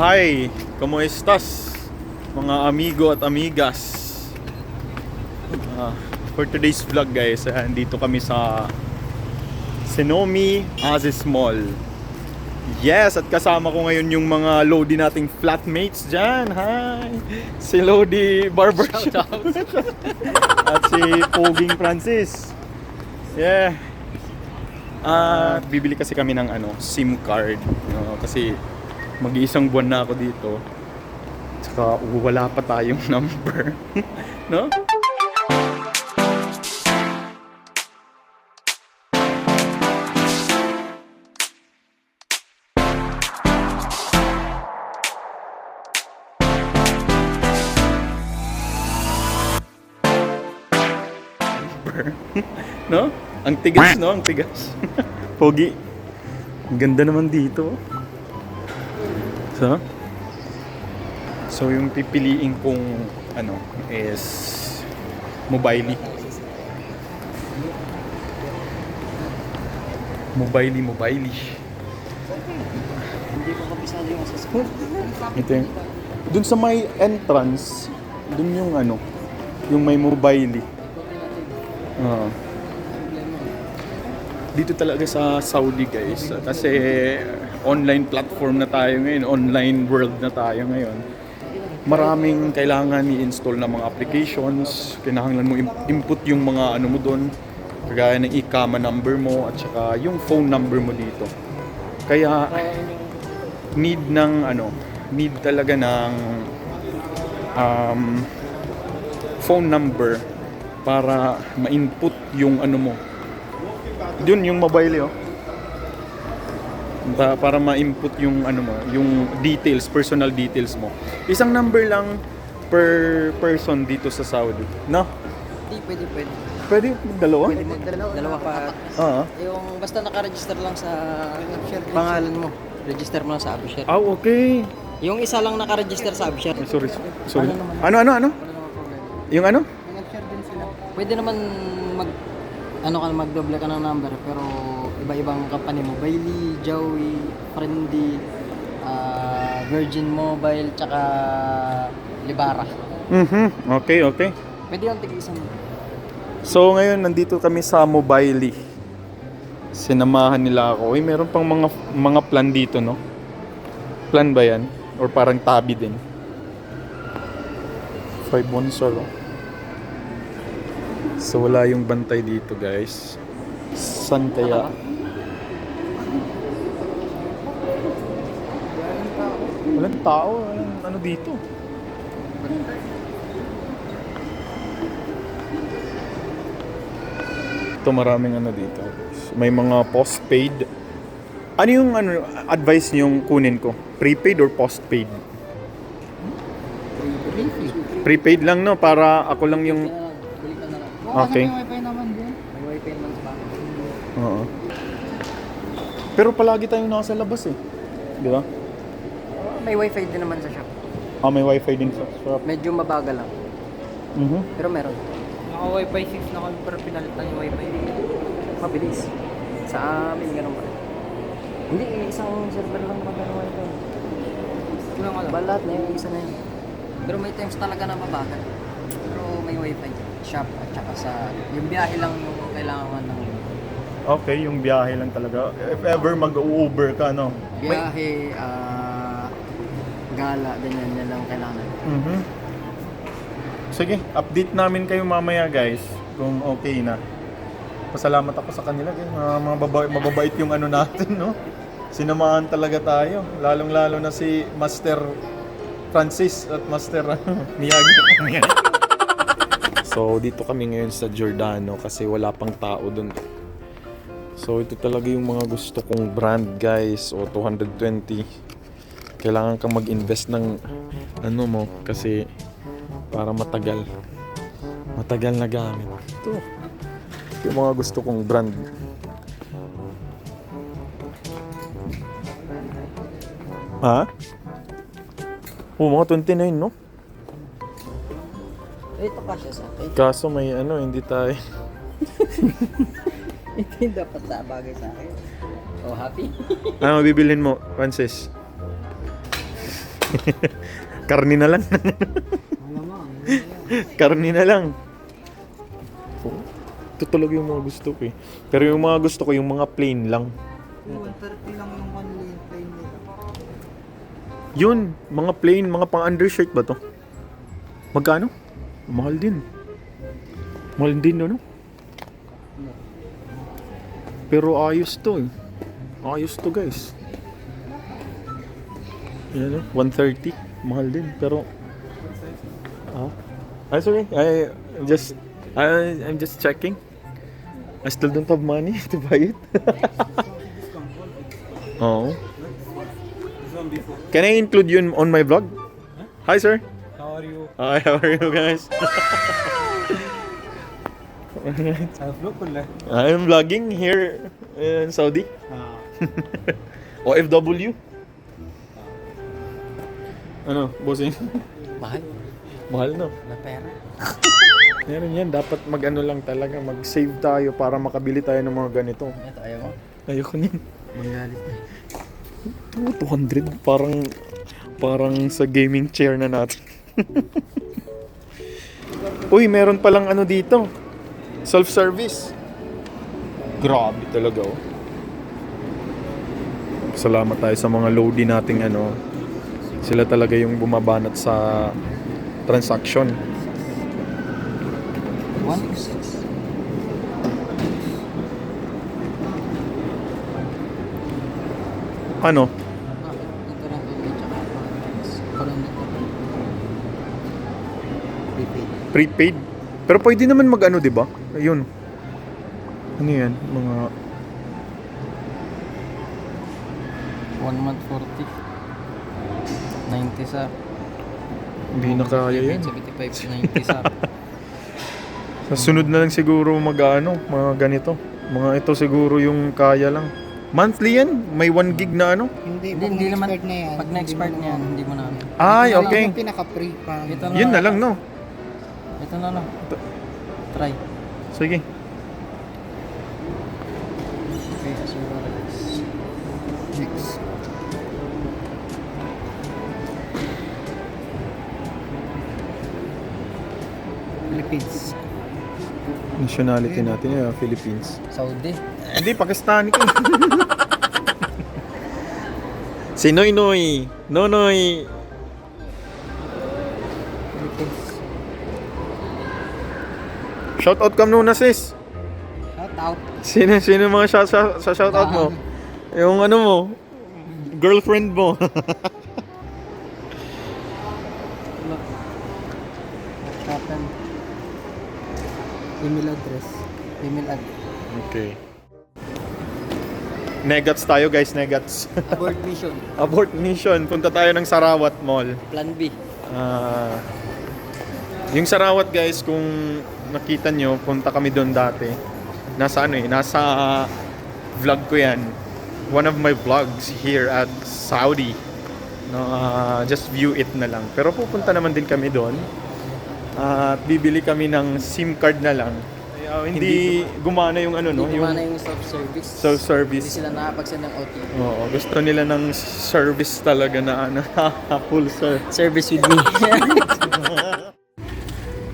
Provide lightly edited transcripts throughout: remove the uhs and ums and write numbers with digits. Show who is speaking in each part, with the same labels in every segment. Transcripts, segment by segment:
Speaker 1: Hi! ¿Cómo estás? Mga amigo at amigas. For today's vlog guys, andito kami sa Senomi Azis Mall. Yes! At kasama ko ngayon yung mga Lodi nating flatmates dyan. Hi! Si Lodi Barbershop. At si Poging Francis. Yeah! Bibili kasi kami ng SIM card. Kasi mag-iisang buwan na ako dito. Tsaka wala pa tayong number. No? No? Ang tigas, no? Ang tigas. Pogi. Ang ganda naman dito. So yung pipiliin kong is Mobily.
Speaker 2: Hindi ko kabisado yung assessment.
Speaker 1: Ito yung, dun sa may entrance, dun yung yung may Mobily. Dito talaga sa Saudi guys, kasi online platform na tayo ngayon, online world na tayo ngayon. Maraming kailangan i-install na mga applications, kailangan mo input yung mga mo doon, kagaya ng ICAMA number mo at saka yung phone number mo dito. Kaya need talaga ng phone number para ma-input yung mo. Yun yung mobile para ma-input yung mo, yung details, personal details mo. Isang number lang per person dito sa Saudi, no?
Speaker 2: Hindi, pwede.
Speaker 1: Pwede dalawa?
Speaker 2: Pwede dalawa pa. Yung basta naka-register lang sa pangalan mo. Register mo lang sa AppShare.
Speaker 1: Okay.
Speaker 2: Yung isa lang naka-register sa AppShare.
Speaker 1: Sorry.
Speaker 2: Ano
Speaker 1: Ano? Yung
Speaker 2: Nag-share din sila. Pwede naman magdoble ka ng number pero iba-ibang company mo. Bailey, Joey, Friendly, Virgin Mobile, tsaka Libara.
Speaker 1: Okay.
Speaker 2: Pwede yung tig-isang.
Speaker 1: So ngayon nandito kami sa Mobily. Sinamahan nila ako. Meron pang mga plan dito, no? Plan ba yan? Or parang tabi din? 5 months or so wala yung bantay dito guys. San kaya? Walang tao. Ano dito? Ito maraming dito guys. May mga postpaid. Ano yung advice niyong kunin ko? Prepaid or postpaid? Prepaid lang, no? Para ako lang yung... Okay.
Speaker 2: May wifi naman din. May wifi naman sa bahay.
Speaker 1: Oo. Pero palagi tayong nasa labas di ba?
Speaker 2: May wifi din naman sa shop.
Speaker 1: May wifi din sa shop.
Speaker 2: Medyo mabagal lang. Pero meron.
Speaker 3: Naka-Wi-Fi 6 na kami pero pinalitan yung Wi-Fi.
Speaker 2: Mabilis. Sa amin, ganun pa rin. Hindi, isang server lang naman ganun Wi-Fi.
Speaker 3: Kulang alam.
Speaker 2: Balat na yung isa na yun. Pero may times talaga na mabagal. Pero may Wi-Fi. Shop at saka sa... Yung biyahe lang yung kailangan ng...
Speaker 1: Okay, yung biyahe lang talaga. If ever mag-Uber ka, no?
Speaker 2: Biyahe, gala, ganyan, yan lang kailangan.
Speaker 1: Sige, update namin kayo mamaya guys kung okay na. Pasalamat ako sa kanila guys. Mababait yung natin, no? Sinamahan talaga tayo. Lalong-lalo na si Master Francis at Master Miyagi. So, dito kami ngayon sa Giordano kasi wala pang tao dun. So, ito talaga yung mga gusto kong brand guys. O 220. Kailangan kang mag-invest ng mo kasi para matagal na gamit. Ito yung mga gusto kong brand. Mga 29, no?
Speaker 2: Ito kasya sa akin.
Speaker 1: Kaso may hindi tayo.
Speaker 2: Ito yung dapat sa bagay sa akin. Oh, happy?
Speaker 1: Ano mabibilhin mo, Francis? Karni na lang. Karni na lang. Oh, ito talaga yung mga gusto ko eh. Pero yung mga gusto ko, yung mga plain lang.
Speaker 3: 130 lang yung one plain nila.
Speaker 1: Yun, mga plain, mga pang undershirt ba to? Magkano? Mahal din. Mahal din, no? Pero ayos to eh. Ayos to guys. Yan oh, 130. Mahal din, pero... sorry. I'm just checking. I still don't have money to buy it. Oh. Can I include you on my vlog? Hi, sir.
Speaker 3: How are you?
Speaker 1: Hi, how are you guys? I'm vlogging here in Saudi. OFW. Ano, bossing?
Speaker 2: Mahal.
Speaker 1: Mahal no?
Speaker 2: Na pera.
Speaker 1: Meron yan, dapat mag-ano lang talaga, mag-save tayo para makabili tayo ng mga ganito.
Speaker 2: Ito, ayaw mo.
Speaker 1: Ayoko niyan.
Speaker 2: Magalit na.
Speaker 1: 200, parang sa gaming chair na natin. Uy, meron palang ano dito. Self-service. Grabe talaga oh. Salamat tayo sa mga loadie nating ano. Sila talaga yung bumabanat sa transaction.
Speaker 2: 1.6.
Speaker 1: Ano?
Speaker 2: Ito lang ito, tsaka karoon nito. Prepaid.
Speaker 1: Prepaid. Pero pwede naman mag-ano, di ba? Ayun. Ano yan? Mga...
Speaker 2: 1 month 40. 90 sa.
Speaker 1: Hindi na kaya yan.
Speaker 2: 75, 90 sa.
Speaker 1: Sa sunod na lang siguro mag-ano, mga ganito. Mga ito siguro yung kaya lang. Monthly yan? May 1 gig na ano?
Speaker 2: Hindi naman. Pag na-expired na yan, hindi mo na.
Speaker 1: Ay, okay.
Speaker 3: Yung pinaka-free pa.
Speaker 2: Ito na
Speaker 1: Yun na lang, no?
Speaker 2: Ito na lang. Try.
Speaker 1: Sige.
Speaker 2: Okay, assurance.
Speaker 3: Chicks. Philippines.
Speaker 1: Nationality natin yung Philippines.
Speaker 2: Saudi.
Speaker 1: Hindi, Pakistani ka. Si Noy Noy. Nonoy.
Speaker 2: Philippines.
Speaker 1: Shoutout ka muna sis.
Speaker 3: Shout out.
Speaker 1: Sino mga sa shoutout mo? Yung ano mo? Girlfriend mo.
Speaker 2: Kapan.
Speaker 3: Email address.
Speaker 2: Email ad.
Speaker 1: Okay. Negats tayo guys, negats.
Speaker 2: Abort mission.
Speaker 1: Abort mission. Punta tayo ng Sarawat Mall.
Speaker 2: Plan B.
Speaker 1: Yung Sarawat guys, kung nakita nyo, punta kami doon dati. Nasa ano eh, nasa vlog ko yan. One of my vlogs here at Saudi. No, just view it na lang. Pero pupunta naman din kami doon. At bibili kami ng SIM card na lang. Hindi gumana yung ano no,
Speaker 2: Hindi yung yung self-service.
Speaker 1: self-service.
Speaker 2: Hindi sila nakapag-send ng OTP.
Speaker 1: Oo, gusto nila ng service talaga na ano, full
Speaker 2: Service with me.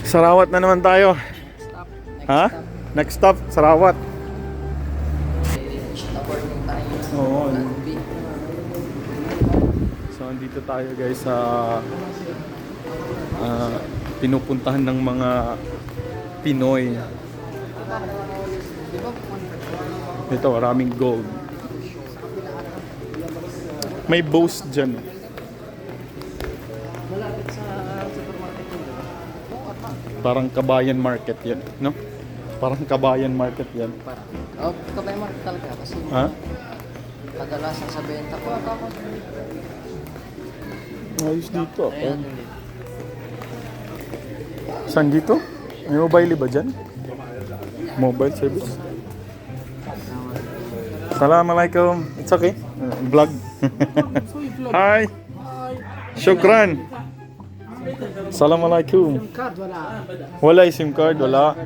Speaker 1: Sarawat na naman tayo.
Speaker 2: Stop.
Speaker 1: Ha? Next stop, Sarawat.
Speaker 2: Abort yung tayo.
Speaker 1: Oo.
Speaker 2: Plan B.
Speaker 1: So, andito tayo guys sa pinupuntahan ng mga Pinoy. Ito, maraming gold. May Bose dyan.
Speaker 2: Malapit sa supermarket yun.
Speaker 1: Parang Kabayan Market yan, no? Parang Kabayan Market yan.
Speaker 2: Oh, kabay market talaga kasi
Speaker 1: Ha?
Speaker 2: kadalasan sa benta ko.
Speaker 1: Ayos dito.
Speaker 2: Ayan.
Speaker 1: Saan dito? May mobile ba dyan? Mobile service? Assalamualaikum. It's okay. Vlog. Hi. Shukran. Assalamualaikum.
Speaker 3: Card wala.
Speaker 1: Wala yung SIM card, wala.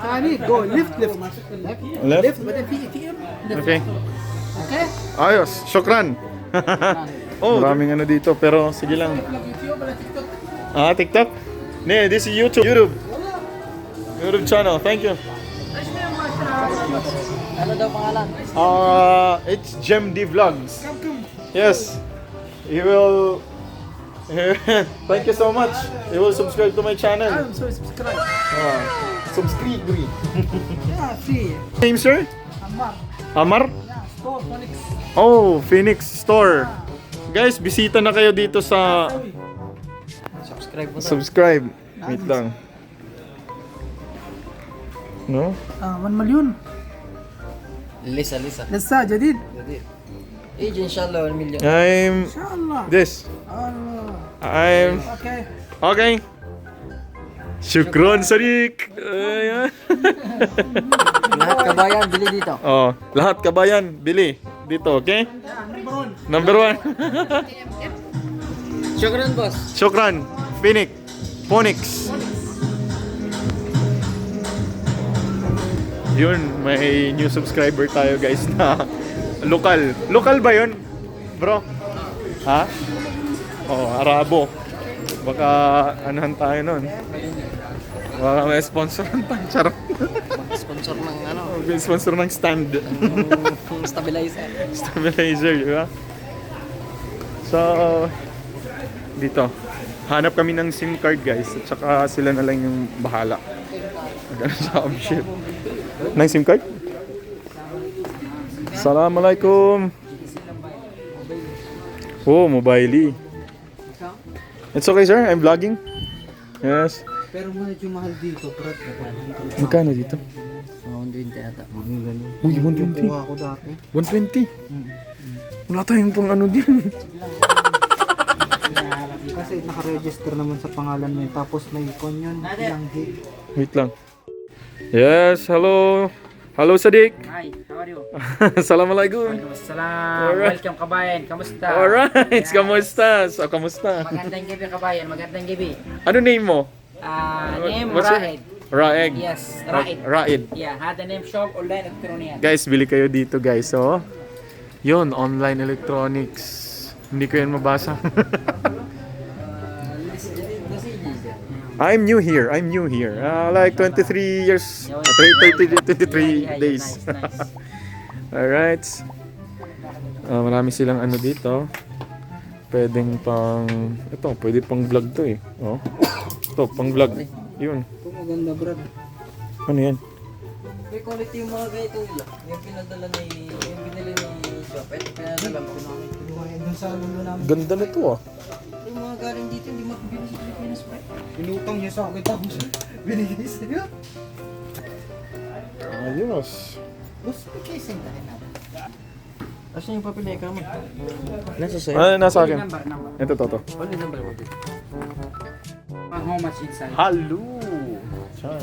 Speaker 3: Kani, go. Lift.
Speaker 1: Left?
Speaker 3: But if ATM.
Speaker 1: Okay.
Speaker 3: Okay?
Speaker 1: Ayos. Shukran. Maraming ano dito, pero sige lang. Ah, TikTok? Nee, this is YouTube. YouTube channel, thank you.
Speaker 2: Ano daw pangalan?
Speaker 1: It's Gem D Vlogs. Yes. He will... Thank you so much. He will subscribe to my channel.
Speaker 3: I'm sorry, subscribe.
Speaker 1: Subscribe.
Speaker 3: Yeah, free.
Speaker 1: Name, sir?
Speaker 3: Amar.
Speaker 1: Amar?
Speaker 3: Yeah, store, Phoenix.
Speaker 1: Oh, Phoenix Store. Guys, bisita na kayo dito sa...
Speaker 2: Subscribe mo to.
Speaker 1: Subscribe. Wait lang. No?
Speaker 3: 1 مليون
Speaker 2: Lisa.
Speaker 3: لسه جديد
Speaker 2: Age inshallah 1 million.
Speaker 1: I'm...
Speaker 3: ان شاء الله
Speaker 1: This.
Speaker 3: الله
Speaker 1: I'm...
Speaker 3: اوكي
Speaker 1: Okay. Shukron, Sadiq. Ayan.
Speaker 2: Lahat kabayan, bili dito.
Speaker 1: Oh, lahat kabayan, bili dito, okay? Number 1.
Speaker 2: Shukran, boss.
Speaker 1: Shukran. Phoenix. Yun, may new subscriber tayo guys na lokal. Lokal ba yun, bro? Ha? Oh, Arabo. Baka anuhan tayo nun. Baka may sponsoran pa. Charot.
Speaker 2: Sponsor ng ano,
Speaker 1: May sponsor ng stand.
Speaker 2: ng stabilizer.
Speaker 1: Stabilizer, di ba? So, dito. Hanap kami ng SIM card guys. At saka sila na lang yung bahala. Ganun sa option. Ng SIM card? Assalamualaikum. Oh, mobile. It's okay sir, I'm vlogging. Yes.
Speaker 3: pero medyo mahal dito Brad.
Speaker 1: Magkano dito?
Speaker 2: Oh, hindi yata.
Speaker 1: Uy, 120.
Speaker 3: Kuha ko dati
Speaker 1: 120. Wala tayong pang ano din.
Speaker 3: kasi naka-register naman sa pangalan mo yun. Tapos may icon yun ilang gig.
Speaker 1: Wait lang. Yes, hello. Hello Sadiq.
Speaker 4: Hi, how are you?
Speaker 1: Assalamualaikum.
Speaker 4: Salam.
Speaker 1: Alright.
Speaker 4: Welcome kabayan. Kamusta?
Speaker 1: Alright,
Speaker 4: Yes.
Speaker 1: kamusta? So, kamusta?
Speaker 4: Magandang gabi kabayan. Magandang gabi.
Speaker 1: Ano name mo?
Speaker 4: Name
Speaker 1: What's your-
Speaker 4: Raed.
Speaker 1: Raeg.
Speaker 4: Yes, Raed.
Speaker 1: Raed.
Speaker 4: Yeah, had the name shop online electronic.
Speaker 1: Guys, bili kayo dito guys, oh. Yun, online electronics. Hindi ko yan mabasa. I'm new here. Like 23 years. 23
Speaker 4: Yeah,
Speaker 1: days.
Speaker 4: Nice.
Speaker 1: Alright. Marami silang ano dito. Pwedeng pang... Ito, pwede pang vlog to eh. Oh. Ito, pang vlog. Yun.
Speaker 3: Ito maganda Brad.
Speaker 1: Ano yan?
Speaker 2: May quality yung mga ganito nila. Yung pinadala ni... Yung binili ni Shop. Ito pinadala mo.
Speaker 3: Kuha yun dun sa lulo namin.
Speaker 1: Ganda na to ah.
Speaker 2: Yung mga galing dito, hindi makabili sa Pilipinas pa.
Speaker 3: Pinutang niya sa akin tapos binigay sa'yo.
Speaker 1: Ayos.
Speaker 3: Boss, may casing na rin natin.
Speaker 2: Asan yung papel na ikaw mo? Nasa sa'yo?
Speaker 1: Nasa akin.
Speaker 4: Number.
Speaker 1: Ito, to.
Speaker 2: Ano yung number mo dito?
Speaker 4: How much inside?
Speaker 1: Hello! Chan.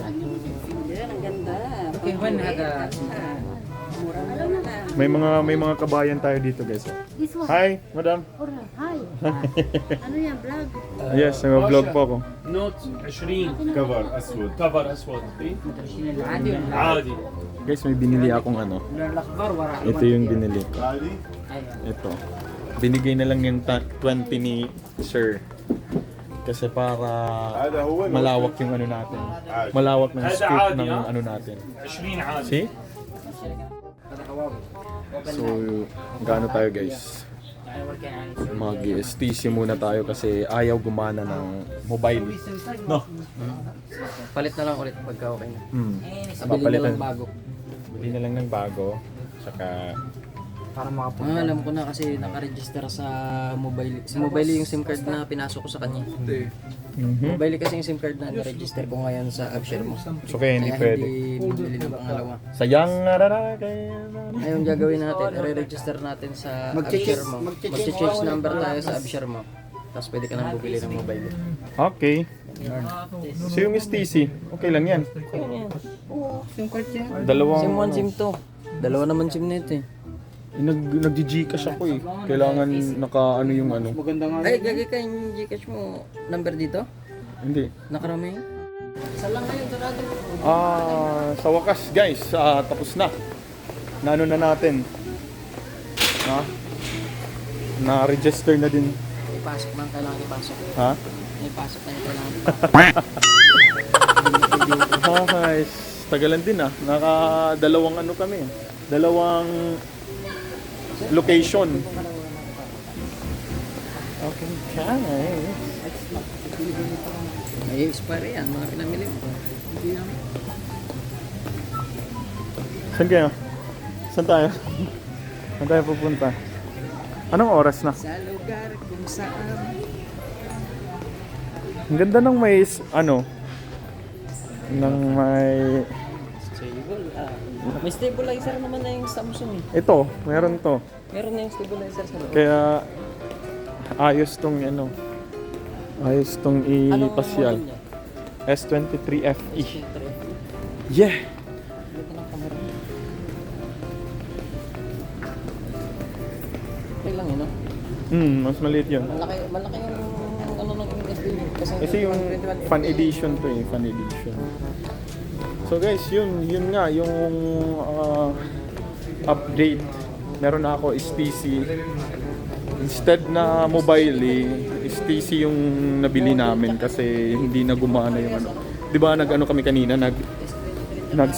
Speaker 4: Okay, when had a...
Speaker 1: May mga kabayan tayo dito guys.
Speaker 5: This one.
Speaker 1: Hi, madam.
Speaker 5: Alright, hi. Ano yan, vlog?
Speaker 1: Yes, nag-vlog po ako.
Speaker 6: نوت 20 كفر اسود كفر اسود
Speaker 4: عادي ولا
Speaker 6: عادي
Speaker 1: Guys, may binili akong ano.
Speaker 4: الأخبار وراء
Speaker 1: Ito yung binili ko.
Speaker 6: عادي
Speaker 4: أيوة.
Speaker 1: Ito. Binigay na lang yung 20 ni Sir. Kasi para
Speaker 6: هذا هو
Speaker 1: malawak yung ano natin.
Speaker 6: عادي
Speaker 1: Malawak ng
Speaker 6: Hada
Speaker 1: scope
Speaker 6: adi,
Speaker 1: ng
Speaker 6: ha?
Speaker 1: ano natin.
Speaker 6: 20 عادي
Speaker 1: See?
Speaker 4: هذا هواوي.
Speaker 1: So, gaano tayo guys? Mag-STC muna tayo kasi ayaw gumana ng mobile. No?
Speaker 2: Palit na lang ulit pagka okay na. Bili na
Speaker 1: Papalitan.
Speaker 2: lang bago.
Speaker 1: Bili na lang ng bago. Saka,
Speaker 3: Para makapunta.
Speaker 2: Alam ko na kasi naka-register sa mobile. Si mobile yung SIM card na pinasok ko sa kanya. Mobile kasi yung SIM card na na-register ko ngayon sa AppShare mo.
Speaker 1: so kaya hindi
Speaker 2: Kaya
Speaker 1: pwede.
Speaker 2: hindi bibili ng pangalawa.
Speaker 1: Sayang nga kaya...
Speaker 2: Ayun gagawin natin, i-register natin sa AppShare mo. Mag-change number tayo sa AppShare mo. Tapos pwede ka nang bumili ng mobile.
Speaker 1: Okay. So yung STC, okay lang yan.
Speaker 3: SIM card yan.
Speaker 1: Dalawang...
Speaker 2: SIM 1, SIM 2. Dalawa naman SIM na ito eh.
Speaker 1: Nag-Gcash ako eh. Kailangan naka ano yung ano.
Speaker 3: Maganda nga.
Speaker 2: Ay, gagay ka yung Gcash mo. Number dito?
Speaker 1: Hindi.
Speaker 2: Nakarami? Isa lang ngayon, sarado.
Speaker 1: Sa wakas guys, tapos na. Nano na natin. Ha? na-register na din.
Speaker 2: Ipasok man, kailangan ipasok.
Speaker 1: Ha?
Speaker 2: Ipasok na yung kailangan ipasok.
Speaker 1: Guys, tagalan din ah. Naka-dalawang ano kami. Dalawang location. Okay, guys.
Speaker 2: May expire yan, mga pinamili mo. Hindi naman.
Speaker 1: Saan kayo? Saan tayo? Saan tayo pupunta? Anong oras na?
Speaker 2: Sa lugar kung saan.
Speaker 1: Ang ganda ng may, ano, ng may,
Speaker 2: Stable. May stabilizer naman na yung Samsung eh.
Speaker 1: ito, meron to.
Speaker 2: Meron na yung stabilizer sa loob.
Speaker 1: Kaya, ayos tong, ano, ayos tong
Speaker 2: Anong
Speaker 1: ipasyal.
Speaker 2: model niya?
Speaker 1: S23 FE.
Speaker 2: S23.
Speaker 1: Yeah!
Speaker 2: Dito ng camera. Okay lang yun, no?
Speaker 1: Mas maliit yun.
Speaker 2: Malaki yung ano ng SDB.
Speaker 1: Kasi yung fan edition to eh, fan edition. So guys, yun nga, yung update. Meron na ako STC. Instead na mobile STC yung nabili namin kasi hindi na gumana yung ano. 'Di ba nag-ano kami kanina, nag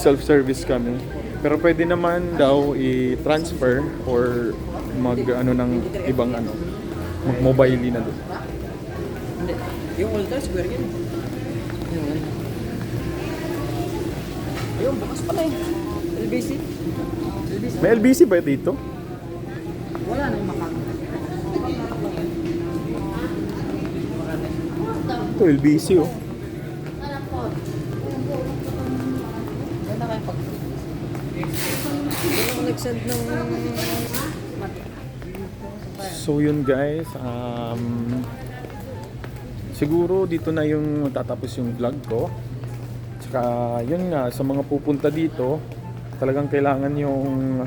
Speaker 1: self-service kami. Pero pwede naman daw i-transfer or mag-ano ng ibang ano, mag-mobile na doon.
Speaker 2: Hindi. Yung Ultra Square yun. Ayun, bukas pala eh. LBC.
Speaker 1: May LBC ba dito?
Speaker 2: Wala na yung makakita.
Speaker 1: Ito LBC oh.
Speaker 2: Ganda kayo pag... Hindi naman nag-send ng...
Speaker 1: So yun guys, siguro dito na yung tatapos yung vlog ko. Tsaka yun nga, sa mga pupunta dito, talagang kailangan yung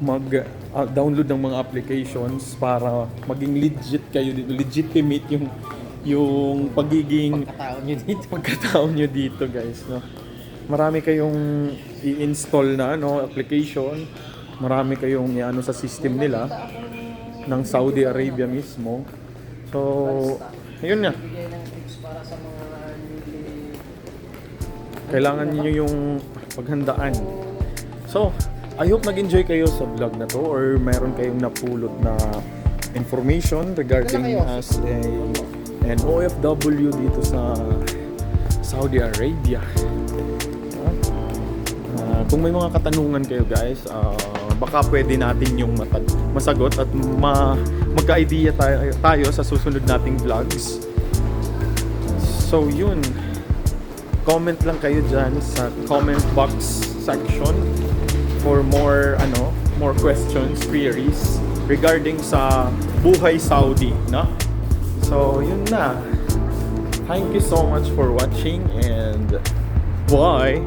Speaker 1: mag-download ng mga applications para maging legit kayo dito, legitimate yung pagiging pagkatao nyo dito guys, no. Marami kayong i-install na application, marami kayong i-ano sa system nila ng Saudi Arabia mismo. So, yun nga. Kailangan niyo yung paghandaan. So, I hope nag-enjoy kayo sa vlog na to or meron kayong napulot na information regarding as an OFW dito sa Saudi Arabia. Kung may mga katanungan kayo guys, baka pwede natin yung masagot at magka-idea tayo sa susunod nating vlogs. So yun, comment lang kayo dyan sa comment box section for more questions, queries regarding sa buhay Saudi, no? So yun na. Thank you so much for watching and bye.